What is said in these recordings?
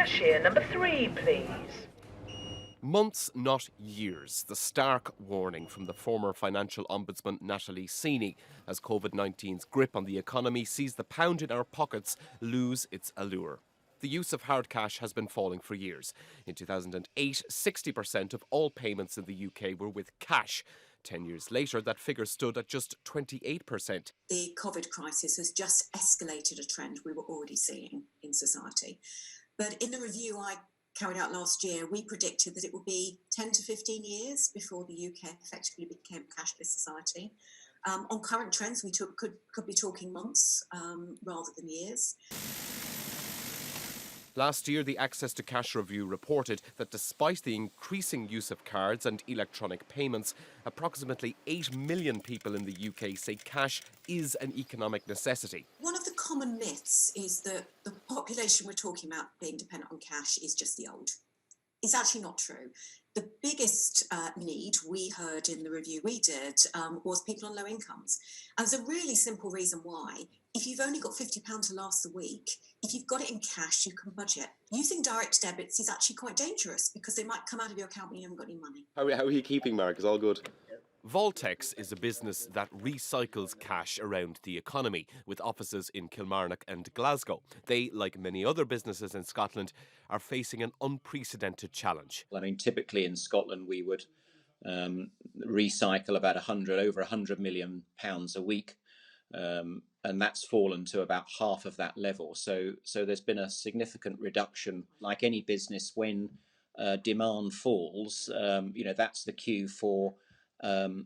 Cashier number 3, please. Months, not years. The stark warning from the former financial ombudsman Natalie Seeney as COVID-19's grip on the economy sees the pound in our pockets lose its allure. The use of hard cash has been falling for years. In 2008, 60% of all payments in the UK were with cash. 10 years later, that figure stood at just 28%. The COVID crisis has just escalated a trend we were already seeing in society. But in the review I carried out last year, we predicted that it would be 10 to 15 years before the UK effectively became a cashless society. On current trends, we could be talking months rather than years. Last year, the Access to Cash Review reported that despite the increasing use of cards and electronic payments, approximately 8 million people in the UK say cash is an economic necessity. One of the common myths is that the population we're talking about being dependent on cash is just the old. It's actually not true. The biggest need we heard in the review we did was people on low incomes. And there's a really simple reason why. If you've only got £50 to last the week, if you've got it in cash, you can budget. Using direct debits is actually quite dangerous because they might come out of your account when you haven't got any money. How are you keeping, Mark? Is all good? Voltex is a business that recycles cash around the economy, with offices in Kilmarnock and Glasgow. They, like many other businesses in Scotland, are facing an unprecedented challenge. I mean, typically in Scotland we would recycle about over £100 million a week, and that's fallen to about half of that level. So there's been a significant reduction. Like any business, when demand falls, that's the cue for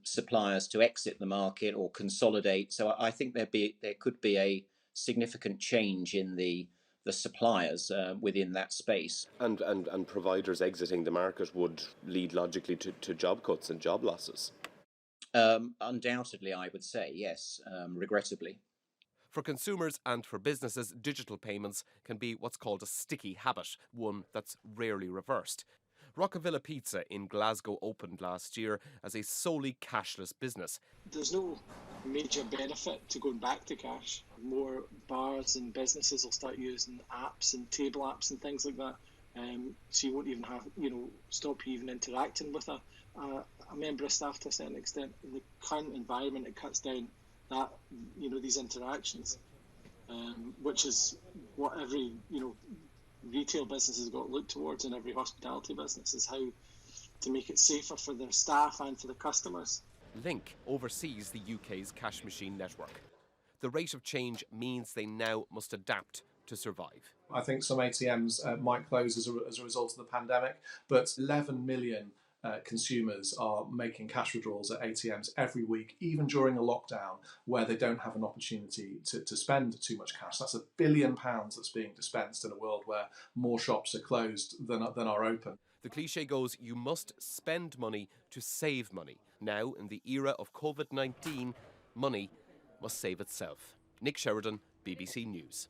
suppliers to exit the market or consolidate. So I think there could be a significant change in the suppliers within that space. And providers exiting the market would lead logically to job cuts and job losses. Undoubtedly, I would say, yes, regrettably. For consumers and for businesses, digital payments can be what's called a sticky habit, one that's rarely reversed. Rockavilla Pizza in Glasgow opened last year as a solely cashless business. There's no major benefit to going back to cash. More bars and businesses will start using apps and table apps and things like that. So you won't even have, stop you even interacting with a member of staff to a certain extent. In the current environment, it cuts down that, these interactions, which is what every, retail business has got to look towards, and every hospitality business is how to make it safer for their staff and for the customers. Link oversees the UK's cash machine network. The rate of change means they now must adapt to survive. I think some ATMs might close as a result of the pandemic, but 11 million consumers are making cash withdrawals at ATMs every week, even during a lockdown where they don't have an opportunity to spend too much cash. That's £1 billion that's being dispensed in a world where more shops are closed than are open. The cliche goes, you must spend money to save money. Now, in the era of COVID-19, money must save itself. Nick Sheridan, BBC News.